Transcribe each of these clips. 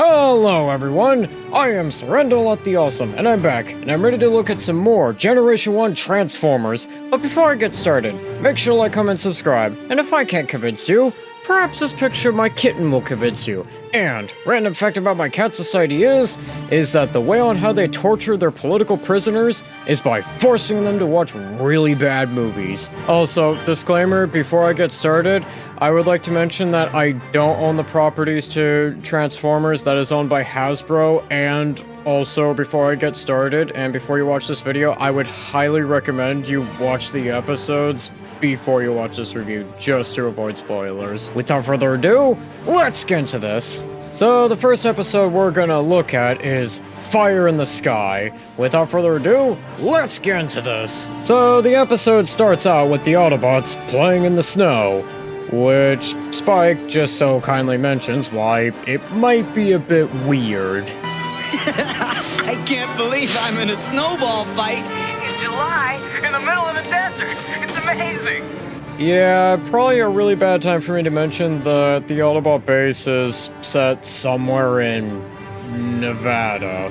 Hello everyone, I am Surrendal the Awesome, and I'm back, and I'm ready to look at some more Generation 1 Transformers. But before I get started, make sure to like, comment, subscribe, and if I can't convince you, perhaps this picture of my kitten will convince you. And, random fact about my cat society is that the way on how they torture their political prisoners is by forcing them to watch really bad movies. Also, disclaimer, before I get started, I would like to mention that I don't own the properties to Transformers. That is owned by Hasbro, and also, before I get started, and before you watch this video, I would highly recommend you watch the episodes before you watch this review, just to avoid spoilers. Without further ado, let's get into this. So, the first episode we're gonna look at is Fire in the Sky. Without further ado, let's get into this. So, the episode starts out with the Autobots playing in the snow, which Spike just so kindly mentions why it might be a bit weird. I can't believe I'm in a snowball fight in July in the middle of the desert. It's amazing. Yeah, probably a really bad time for me to mention that the Autobot base is set somewhere in Nevada,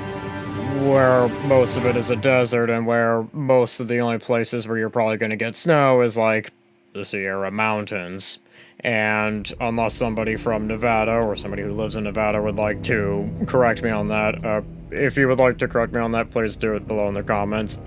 where most of it is a desert and where most of the only places where you're probably going to get snow is like the Sierra Mountains. And unless somebody from Nevada or somebody who lives in Nevada would like to correct me on that, if you would like to correct me on that, please do it below in the comments.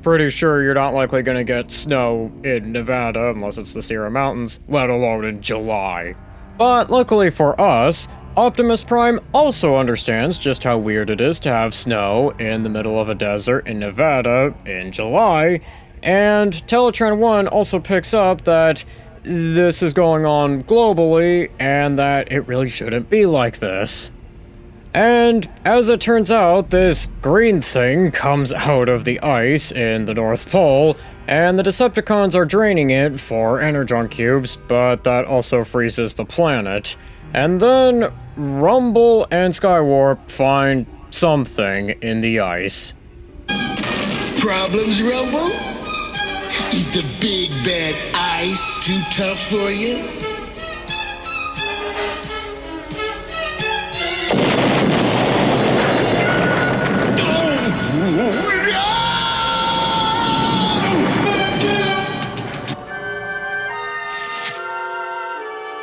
Pretty sure you're not likely gonna get snow in Nevada unless it's the Sierra Mountains, let alone in July. But luckily for us, Optimus Prime also understands just how weird it is to have snow in the middle of a desert in Nevada in July, and Teletran 1 also picks up that this is going on globally, and that it really shouldn't be like this. And as it turns out, this green thing comes out of the ice in the North Pole, and the Decepticons are draining it for Energon cubes, but that also freezes the planet. And then Rumble and Skywarp find something in the ice. Problems, Rumble? Is the big bad ice too tough for you?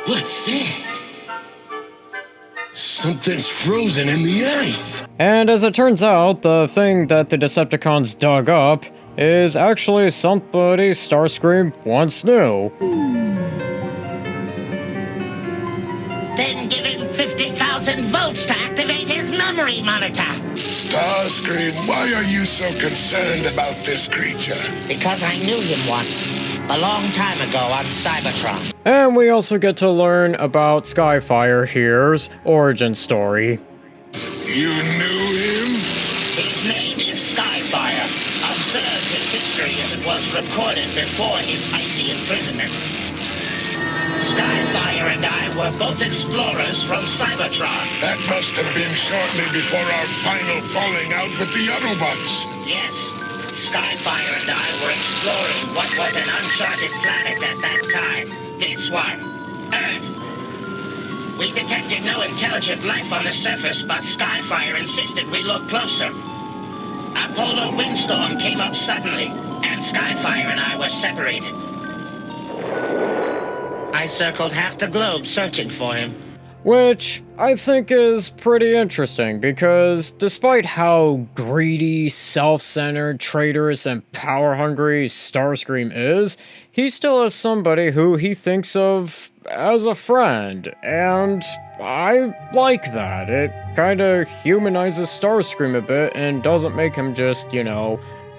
What's that? Something's frozen in the ice. And as it turns out, the thing that the Decepticons dug up is actually somebody Starscream once knew. Then give him 50,000 volts to activate his memory monitor. Starscream, why are you so concerned about this creature? Because I knew him once, a long time ago on Cybertron. And we also get to learn about Skyfire here's origin story. You knew him? His name is Skyfire. Observe his history as it was recorded before his icy imprisonment. Skyfire and I were both explorers from Cybertron. That must have been shortly before our final falling out with the Autobots. Yes, Skyfire and I were exploring what was an uncharted planet at that time. This one, Earth. We detected no intelligent life on the surface, but Skyfire insisted we look closer. A polar windstorm came up suddenly, and Skyfire and I were separated. I circled half the globe searching for him. Which I think is pretty interesting, because despite how greedy, self-centered, traitorous, and power-hungry Starscream is, he still has somebody who he thinks of as a friend, and I like that. It kinda humanizes Starscream a bit and doesn't make him just,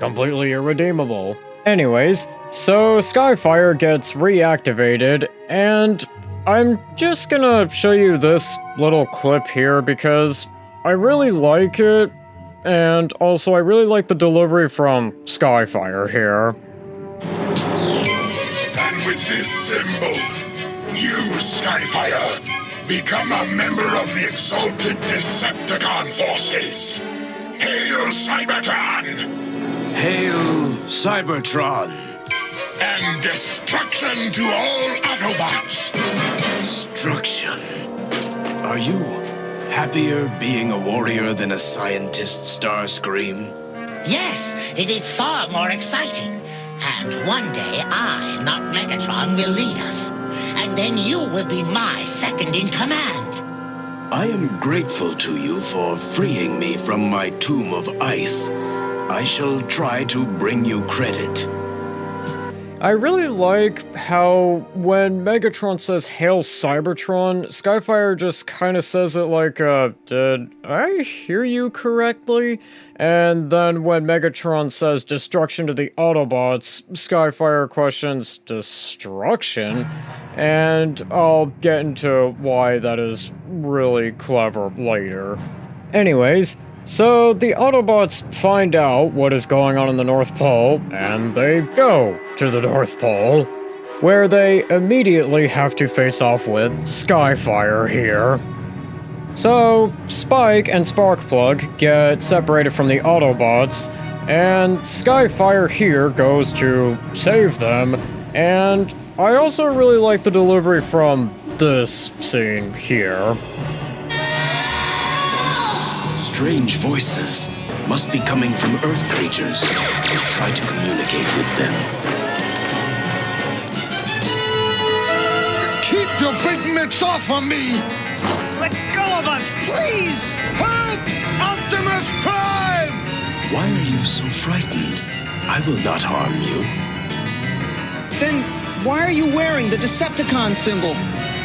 completely irredeemable. Anyways, so Skyfire gets reactivated, and I'm just gonna show you this little clip here because I really like it, and also I really like the delivery from Skyfire here. And with this symbol, you, Skyfire, become a member of the exalted Decepticon forces. Hail Cybertron! Hail Cybertron! And destruction to all Autobots! Destruction? Are you happier being a warrior than a scientist, Starscream? Yes, it is far more exciting. And one day I, not Megatron, will lead us. And then you will be my second in command. I am grateful to you for freeing me from my tomb of ice. I shall try to bring you credit. I really like how when Megatron says "Hail Cybertron," Skyfire just kind of says it like, did I hear you correctly? And then when Megatron says "Destruction to the Autobots," Skyfire questions "Destruction?" And I'll get into why that is really clever later. Anyways, so the Autobots find out what is going on in the North Pole, and they go to the North Pole, where they immediately have to face off with Skyfire here. So, Spike and Sparkplug get separated from the Autobots, and Skyfire here goes to save them, and I also really like the delivery from this scene here. Strange voices must be coming from Earth creatures. I'll try to communicate with them. Keep your big mitts off of me! Let go of us, please! Help! Optimus Prime! Why are you so frightened? I will not harm you. Then why are you wearing the Decepticon symbol?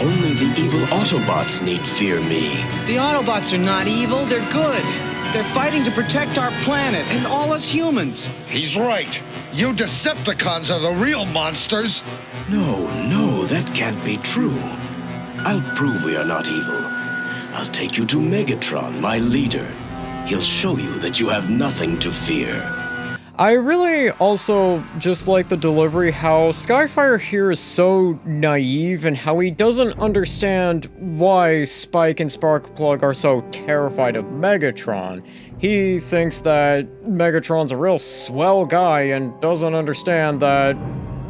Only the evil Autobots need fear me. The Autobots are not evil, they're good. They're fighting to protect our planet and all us humans. He's right. You Decepticons are the real monsters. No, that can't be true. I'll prove we are not evil. I'll take you to Megatron, my leader. He'll show you that you have nothing to fear. I really also just like the delivery, how Skyfire here is so naive and how he doesn't understand why Spike and Sparkplug are so terrified of Megatron. He thinks that Megatron's a real swell guy and doesn't understand that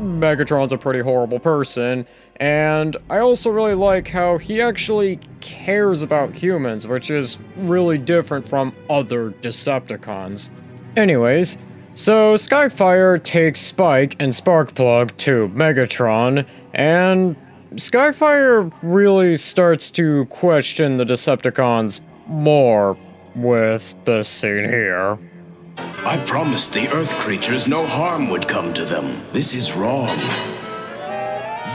Megatron's a pretty horrible person. And I also really like how he actually cares about humans, which is really different from other Decepticons. Anyways, so Skyfire takes Spike and Sparkplug to Megatron, and Skyfire really starts to question the Decepticons more with this scene here. I promised the Earth creatures no harm would come to them. This is wrong.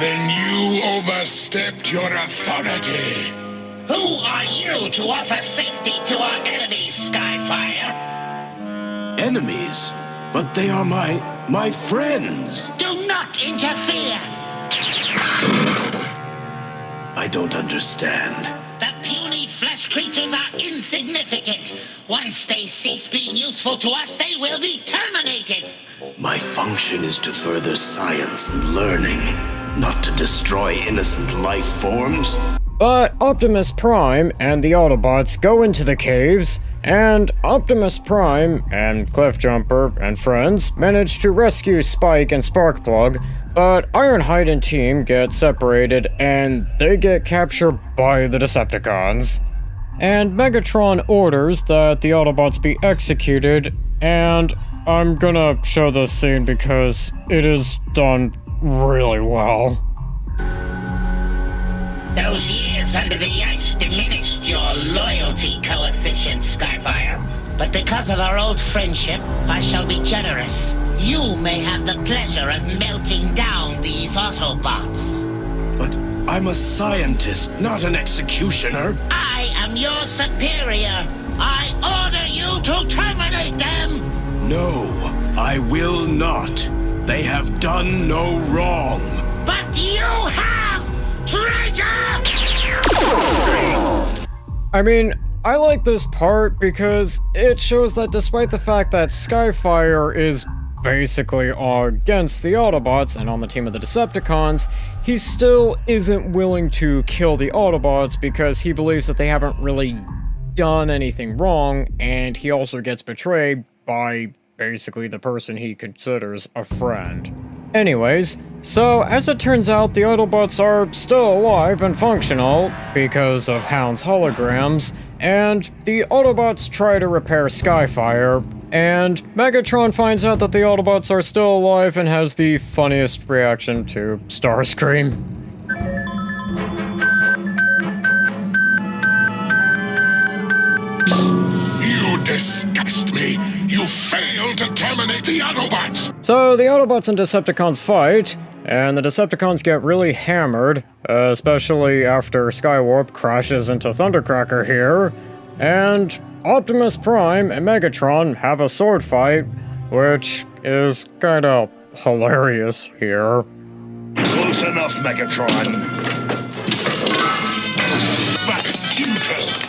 Then you overstepped your authority. Who are you to offer safety to our enemies, Skyfire? Enemies? But they are my friends. Do not interfere. I don't understand. The puny flesh creatures are insignificant. Once they cease being useful to us, they will be terminated. My function is to further science and learning, not to destroy innocent life forms. But Optimus Prime and the Autobots go into the caves, and Optimus Prime and Cliffjumper and friends manage to rescue Spike and Sparkplug, but Ironhide and team get separated and they get captured by the Decepticons. And Megatron orders that the Autobots be executed, and I'm gonna show this scene because it is done really well. Those years under the ice diminished your loyalty coefficient, Skyfire. But because of our old friendship, I shall be generous. You may have the pleasure of melting down these Autobots. But I'm a scientist, not an executioner. I am your superior. I order you to terminate them. No, I will not. They have done no wrong. But you have, traitor! I mean, I like this part because it shows that despite the fact that Skyfire is basically against the Autobots and on the team of the Decepticons, he still isn't willing to kill the Autobots because he believes that they haven't really done anything wrong, and he also gets betrayed by basically the person he considers a friend. Anyways, so as it turns out, the Autobots are still alive and functional because of Hound's holograms, and the Autobots try to repair Skyfire, and Megatron finds out that the Autobots are still alive and has the funniest reaction to Starscream. You disgust me. You failed to terminate the Autobots. So the Autobots and Decepticons fight, and the Decepticons get really hammered, especially after Skywarp crashes into Thundercracker here, and Optimus Prime and Megatron have a sword fight, which is kinda hilarious here. Close enough, Megatron. But futile.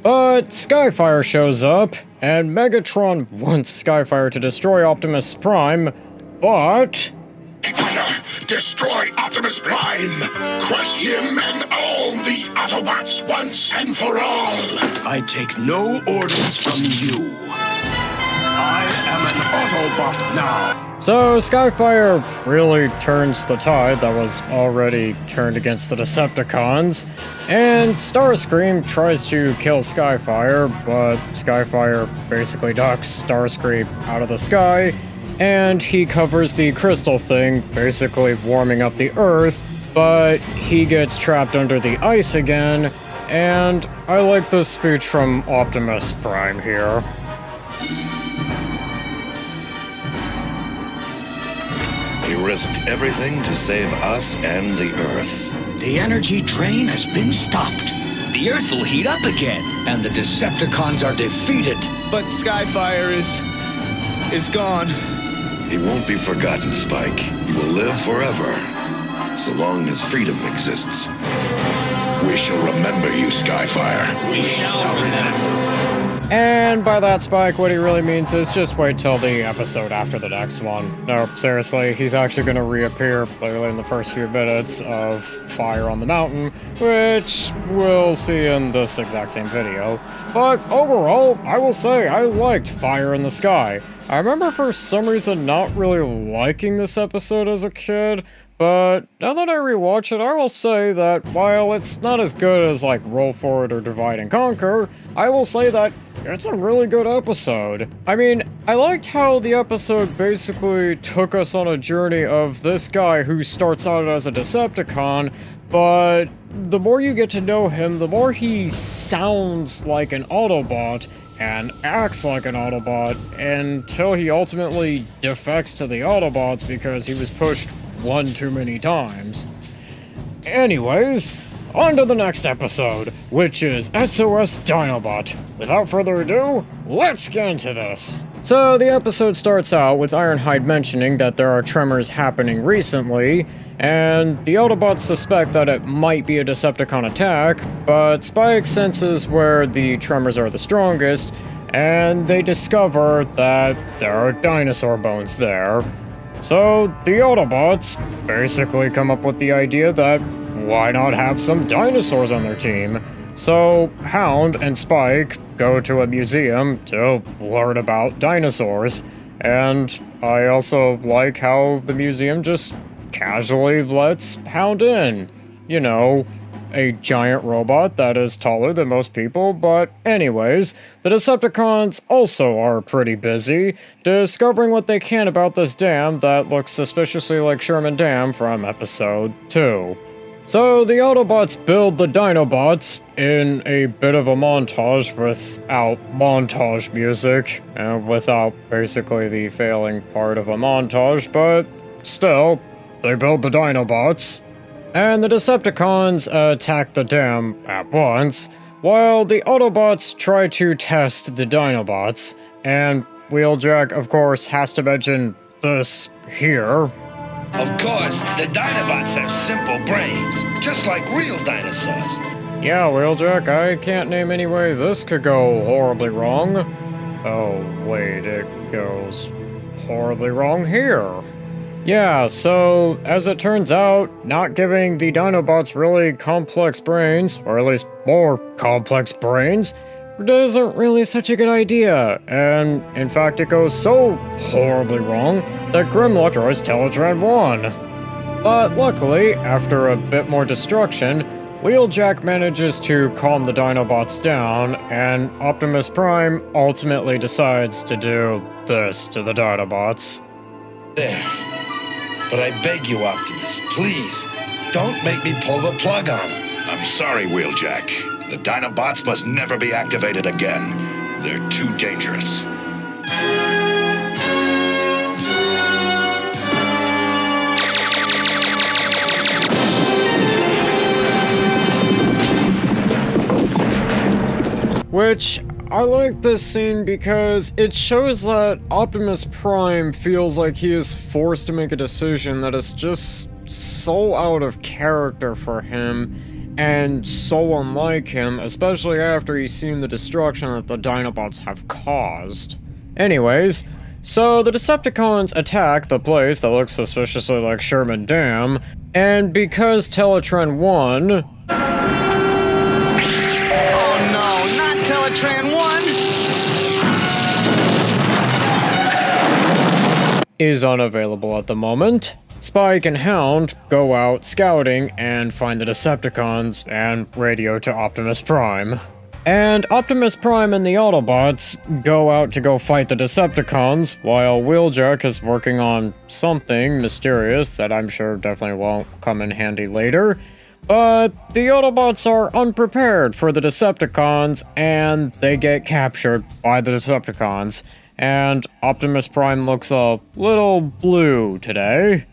But Skyfire shows up, and Megatron wants Skyfire to destroy Optimus Prime, but... Fighter, destroy Optimus Prime. Crush him and all the Autobots once and for all. I take no orders from you. I am an Autobot now. So Skyfire really turns the tide that was already turned against the Decepticons, and Starscream tries to kill Skyfire, but Skyfire basically ducks Starscream out of the sky, and he covers the crystal thing, basically warming up the Earth, but he gets trapped under the ice again, and I like this speech from Optimus Prime here. He risked everything to save us and the Earth. The energy train has been stopped. The Earth will heat up again, and the Decepticons are defeated. But Skyfire is gone. He won't be forgotten, Spike. He will live forever, so long as freedom exists. We shall remember you, Skyfire. We shall remember. And by that, Spike, what he really means is just wait till the episode after the next one. No, seriously, he's actually going to reappear literally in the first few minutes of Fire on the Mountain, which we'll see in this exact same video. But overall, I will say I liked Fire in the Sky. I remember for some reason not really liking this episode as a kid, but now that I rewatch it, I will say that while it's not as good as like Roll Forward or Divide and Conquer, I will say that it's a really good episode. I mean, I liked how the episode basically took us on a journey of this guy who starts out as a Decepticon, but the more you get to know him, the more he sounds like an Autobot and acts like an Autobot until he ultimately defects to the Autobots because he was pushed one too many times. Anyways, on to the next episode, which is SOS Dinobot. Without further ado, let's get into this. So the episode starts out with Ironhide mentioning that there are tremors happening recently, and the Autobots suspect that it might be a Decepticon attack, but Spike senses where the tremors are the strongest, and they discover that there are dinosaur bones there. So the Autobots basically come up with the idea that why not have some dinosaurs on their team? So Hound and Spike go to a museum to learn about dinosaurs, and I also like how the museum just casually lets Hound in. You know, a giant robot that is taller than most people, but anyways, the Decepticons also are pretty busy discovering what they can about this dam that looks suspiciously like Sherman Dam from episode 2. So the Autobots build the Dinobots in a bit of a montage without montage music, and without basically the failing part of a montage, but still, they build the Dinobots. And the Decepticons attack the dam at once, while the Autobots try to test the Dinobots, and Wheeljack, of course, has to mention this here. Of course, the Dinobots have simple brains, just like real dinosaurs. Yeah, Wheeljack, I can't name any way this could go horribly wrong. Oh, wait, it goes horribly wrong here. Yeah, so as it turns out, not giving the Dinobots really complex brains, or at least more complex brains, isn't really such a good idea. And in fact, it goes so horribly wrong that Grimlock tries Teletran 1. But luckily, after a bit more destruction, Wheeljack manages to calm the Dinobots down, and Optimus Prime ultimately decides to do this to the Dinobots. There. But I beg you, Optimus, please, don't make me pull the plug on him. I'm sorry, Wheeljack. The Dinobots must never be activated again. They're too dangerous. Which, I like this scene because it shows that Optimus Prime feels like he is forced to make a decision that is just so out of character for him and so unlike him, especially after he's seen the destruction that the Dinobots have caused. Anyways, so the Decepticons attack the place that looks suspiciously like Sherman Dam, and because Teletran 1... Teletran 1 is unavailable at the moment, Spike and Hound go out scouting and find the Decepticons and radio to Optimus Prime. And Optimus Prime and the Autobots go out to go fight the Decepticons, while Wheeljack is working on something mysterious that I'm sure definitely won't come in handy later. But the Autobots are unprepared for the Decepticons, and they get captured by the Decepticons. And Optimus Prime looks a little blue today.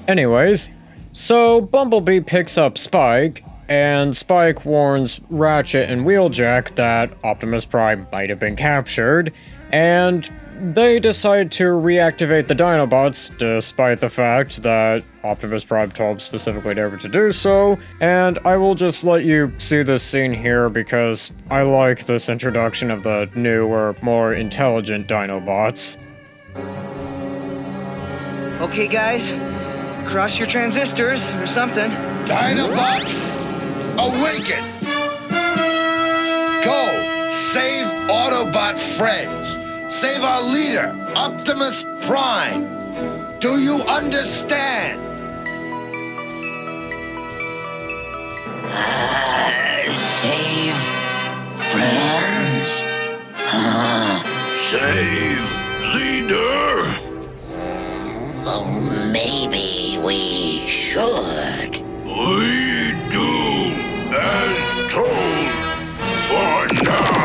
Anyways, so Bumblebee picks up Spike, and Spike warns Ratchet and Wheeljack that Optimus Prime might have been captured, and they decide to reactivate the Dinobots, despite the fact that Optimus Prime told specifically never to do so, and I will just let you see this scene here because I like this introduction of the newer, more intelligent Dinobots. Okay, guys, cross your transistors or something. Dinobots, awaken! Go! Save Autobot friends! Save our leader, Optimus Prime! Do you understand? Save friends? Save leader. Oh, maybe we should. We do as told for now.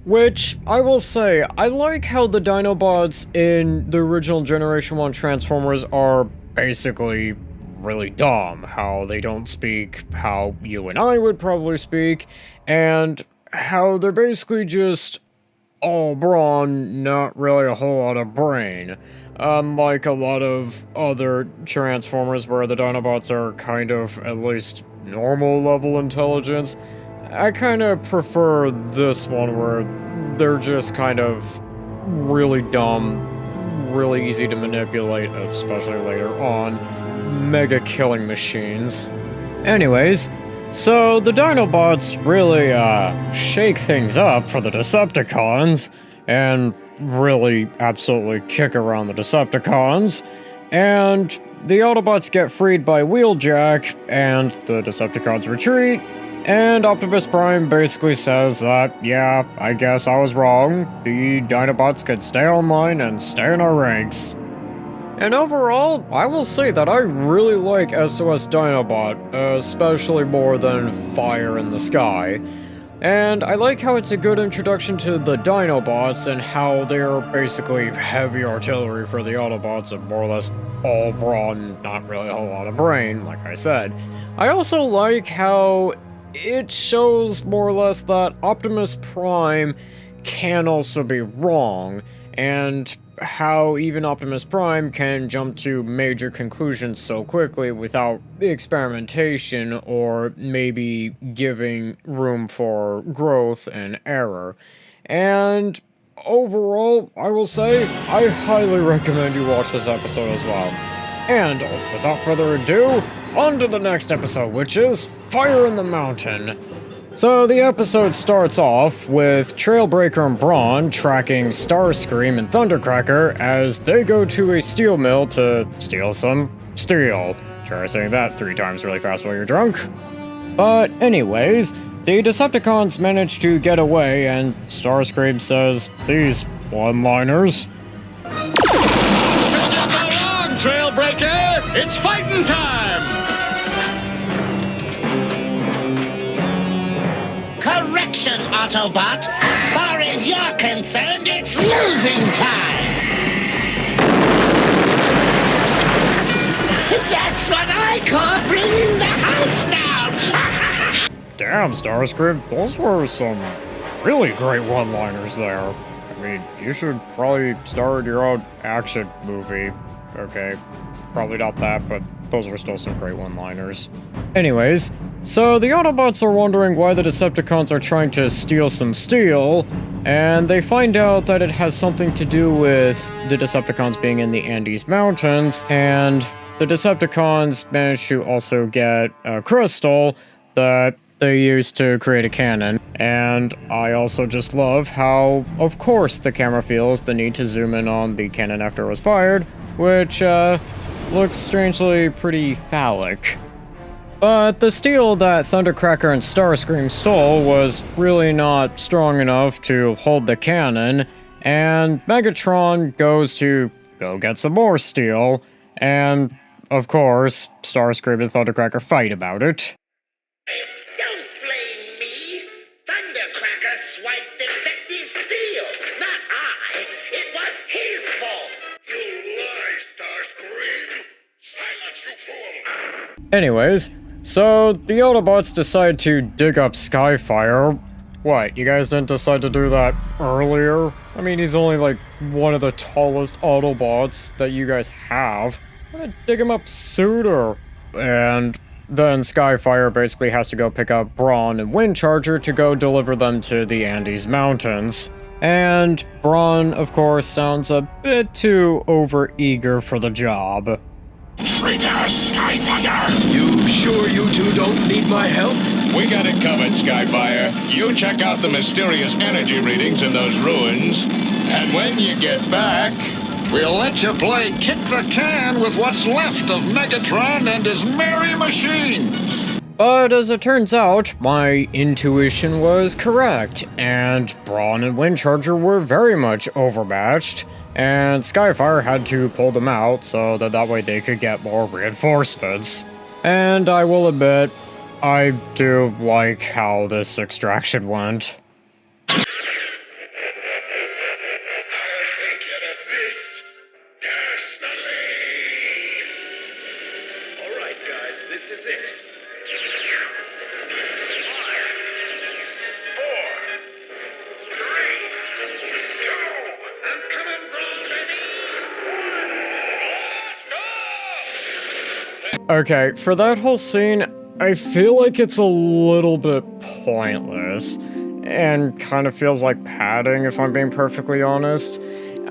Which, I will say, I like how the Dinobots in the original Generation 1 Transformers are basically really dumb. How they don't speak how you and I would probably speak, and how they're basically just all brawn, not really a whole lot of brain. Unlike a lot of other Transformers where the Dinobots are kind of at least normal level intelligence, I kind of prefer this one where they're just kind of really dumb, really easy to manipulate, especially later on, mega killing machines. Anyways, so the Dinobots really shake things up for the Decepticons, and really absolutely kick around the Decepticons, and the Autobots get freed by Wheeljack, and the Decepticons retreat, and Optimus Prime basically says that, yeah, I guess I was wrong, the Dinobots could stay online and stay in our ranks. And overall, I will say that I really like SOS Dinobot, especially more than Fire in the Sky. And I like how it's a good introduction to the Dinobots and how they're basically heavy artillery for the Autobots and more or less all brawn, not really a whole lot of brain, like I said. I also like how it shows more or less that Optimus Prime can also be wrong, and how even Optimus Prime can jump to major conclusions so quickly without experimentation or maybe giving room for growth and error. And overall, I will say, I highly recommend you watch this episode as well. And without further ado, on to the next episode, which is Fire in the Mountain. So the episode starts off with Trailbreaker and Brawn tracking Starscream and Thundercracker as they go to a steel mill to steal some steel. Try saying that 3 times really fast while you're drunk. But anyways, the Decepticons manage to get away and Starscream says these one-liners. Took you so long, Trailbreaker! It's fighting time! Correction, Autobot. As far as you're concerned, it's losing time. That's what I call bringing the house down. Damn, Starscream, those were some really great one-liners there. I mean, you should probably start your own action movie. Okay, probably not that, but those were still some great one-liners. Anyways, so the Autobots are wondering why the Decepticons are trying to steal some steel, and they find out that it has something to do with the Decepticons being in the Andes Mountains, and the Decepticons managed to also get a crystal that they used to create a cannon. And I also just love how, of course, the camera feels the need to zoom in on the cannon after it was fired, which looks strangely pretty phallic. But the steel that Thundercracker and Starscream stole was really not strong enough to hold the cannon, and Megatron goes to go get some more steel, and of course, Starscream and Thundercracker fight about it. Don't blame me. Thundercracker swiped defective steel, not I. It was his fault. You lie, Starscream! Silence, you fool! Anyways, so the Autobots decide to dig up Skyfire. What, you guys didn't decide to do that earlier? I mean, he's only like one of the tallest Autobots that you guys have. Why not dig him up sooner? And then Skyfire basically has to go pick up Brawn and Windcharger to go deliver them to the Andes Mountains. And Brawn, of course, sounds a bit too overeager for the job. Traitor Skyfire! You sure you two don't need my help? We got it covered, Skyfire. You check out the mysterious energy readings in those ruins, and when you get back, We'll let you play kick the can with what's left of Megatron and his merry machines. But as it turns out, my intuition was correct, and Brawn and Windcharger were very much overmatched, and Skyfire had to pull them out so that way they could get more reinforcements. And I will admit, I do like how this extraction went. I'll take care of this personally. All right, guys, this is it. 5, 4, 3, 2. I'm coming, Brawn, baby. Let's go! Okay, for that whole scene, I feel like it's a little bit pointless, and kind of feels like padding, if I'm being perfectly honest.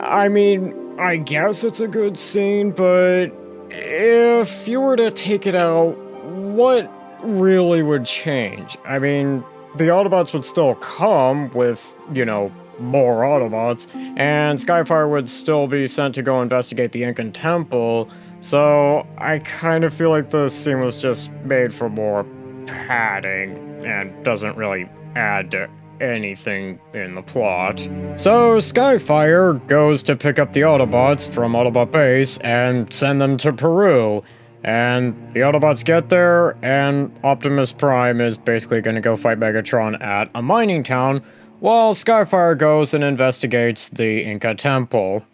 I mean, I guess it's a good scene, but if you were to take it out, what really would change? I mean, the Autobots would still come with, you know, more Autobots, and Skyfire would still be sent to go investigate the Incan Temple, so I kind of feel like the scene was just made for more padding and doesn't really add to anything in the plot. So Skyfire goes to pick up the Autobots from Autobot Base and send them to Peru. And the Autobots get there, and Optimus Prime is basically going to go fight Megatron at a mining town, while Skyfire goes and investigates the Inca Temple.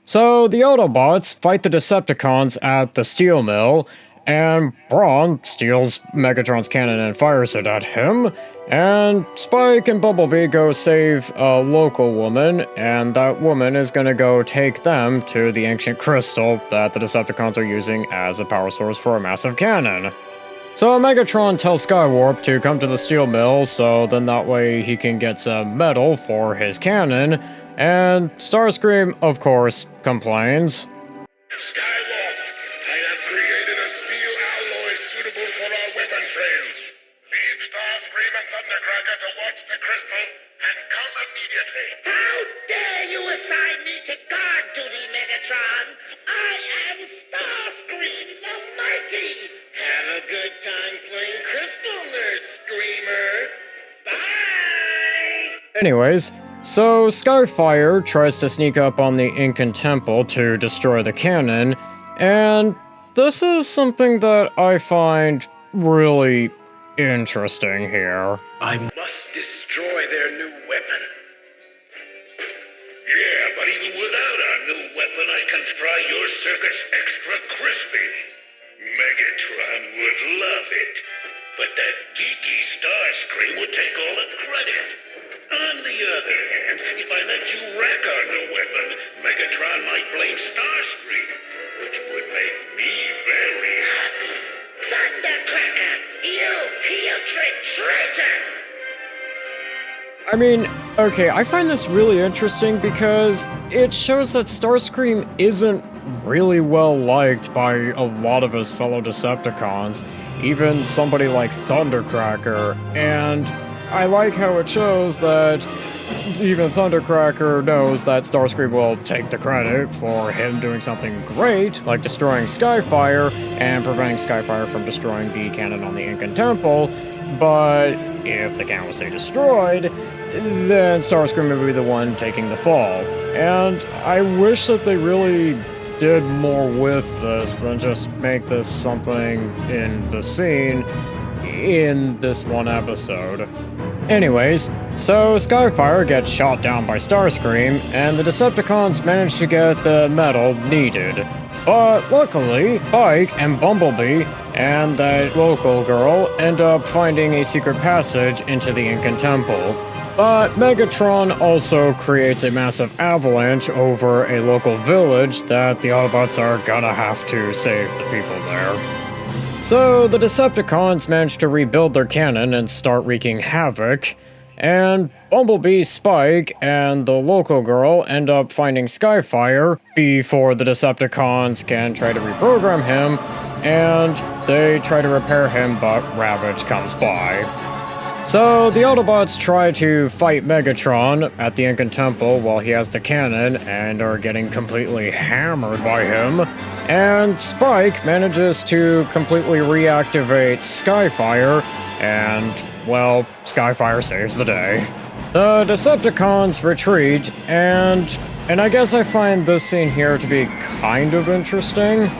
So the Autobots fight the Decepticons at the steel mill, and Brawn steals Megatron's cannon and fires it at him, and Spike and Bumblebee go save a local woman, and that woman is gonna go take them to the ancient crystal that the Decepticons are using as a power source for a massive cannon. So Megatron tells Skywarp to come to the steel mill, so then that way he can get some metal for his cannon, And Starscream, of course, complains. Skywalk, I have created a steel alloy suitable for our weapon frame. Leave Starscream and Thundercracker to watch the crystal and come immediately. How dare you assign me to guard duty, Megatron? I am Starscream the Mighty. Have a good time playing Crystal, Nerd Screamer. Bye! Anyways, so Skyfire tries to sneak up on the Incan Temple to destroy the cannon, and this is something that I find really interesting here. I must destroy their new weapon. Yeah, but even without our new weapon, I can fry your circuits extra crispy. Megatron would love it. But that geeky Starscream would take all the credit. On the other hand, if I let you wreck our new weapon, Megatron might blame Starscream, which would make me very happy. Thundercracker, you putrid traitor! I mean, okay, I find this really interesting because it shows that Starscream isn't really well liked by a lot of his fellow Decepticons, even somebody like Thundercracker, and I like how it shows that even Thundercracker knows that Starscream will take the credit for him doing something great, like destroying Skyfire and preventing Skyfire from destroying the cannon on the Incan Temple, but if the cannon was, say, destroyed, then Starscream would be the one taking the fall. And I wish that they really did more with this than just make this something in the scene in this one episode. Anyways, so Skyfire gets shot down by Starscream, and the Decepticons manage to get the metal needed. But luckily, Spike and Bumblebee and that local girl end up finding a secret passage into the Incan Temple. But Megatron also creates a massive avalanche over a local village that the Autobots are gonna have to save the people there. So the Decepticons manage to rebuild their cannon and start wreaking havoc, and Bumblebee, Spike, and the local girl end up finding Skyfire before the Decepticons can try to reprogram him, and they try to repair him, but Ravage comes by. So the Autobots try to fight Megatron at the Incan Temple while he has the cannon and are getting completely hammered by him. And Spike manages to completely reactivate Skyfire, and, well, Skyfire saves the day. The Decepticons retreat, and I guess I find this scene here to be kind of interesting. What's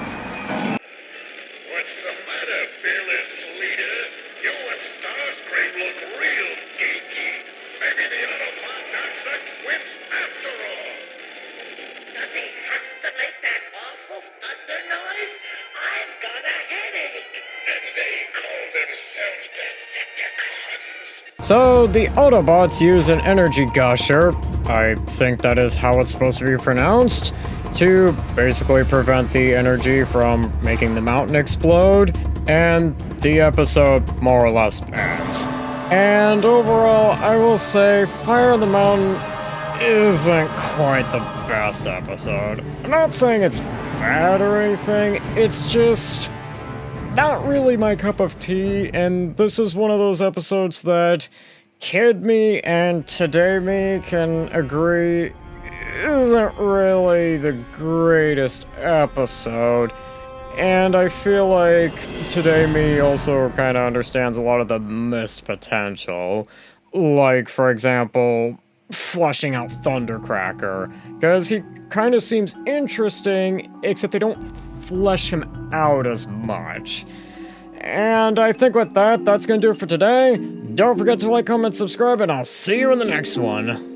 the matter, fearless leader? You and Starscream look real geeky. Maybe the Autobots aren't such wimps after all. Does he have to make that awful thunder noise? I've got a headache. And they call themselves Decepticons. So the Autobots use an energy gusher, I think that is how it's supposed to be pronounced, to basically prevent the energy from making the mountain explode, and the episode more or less ends. And overall, I will say Fire on the Mountain isn't quite the best episode. I'm not saying it's bad or anything, it's just not really my cup of tea, and this is one of those episodes that Kid Me and Today Me can agree isn't really the greatest episode. And I feel like Today Me also kind of understands a lot of the missed potential. Like, for example, fleshing out Thundercracker, because he kind of seems interesting, except they don't flesh him out as much. And I think with that, that's gonna do it for today. Don't forget to like, comment, subscribe, and I'll see you in the next one.